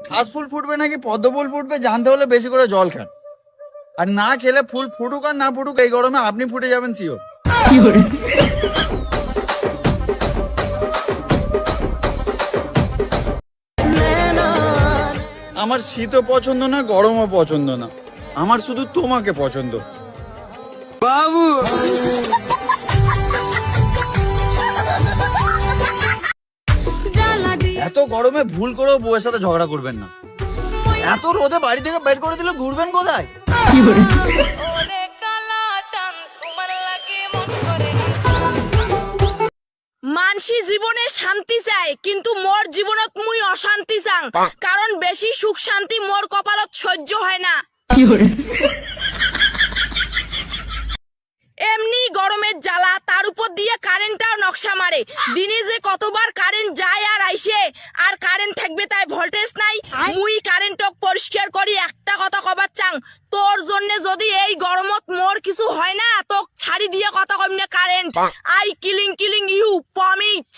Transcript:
ঘাস ফুল ফুটবে নাকি পদ্ম ফুল ফুটবে জানতে হলে বেশি করে জল খান। আর না খেলে ফুল ফুটুক আর না ফুটুক এই গরমে আপনি ফুটে যাবেন শিওর। আমার শীতও পছন্দ না, গরমও পছন্দ না, আমার শুধু তোমাকে পছন্দ। বাবু এত গরমে ভুল করেও বউয়ের সাথে ঝগড়া করবেন না। এত রোদে বাড়ি থেকে বের করে দিলে ঘুরবেন কোথায়? মানসি জীবনে শান্তি চাই কিন্তু মোর জীবনত মুই অশান্তি চাং, কারণ বেশি সুখ শান্তি মোর কপালত সহ্য হয় না। এমনি গরমের জ্বালা, তার উপর দিয়ে কারেন্টটাও নকশা মারে। দিনে যে কতবার কারেন্ট যায় আর আইসে, আর কারেন্ট থাকবে তাই ভোল্টেজ নাই। মুই কারেন্টক পরিষ্কার করি একটা কথা কবার চাং, তোর জন্য যদি এই গরমত মোর কিছু হয় না তোক ছাড়ি দিয়ে কথা কইম না current. I killing you promise.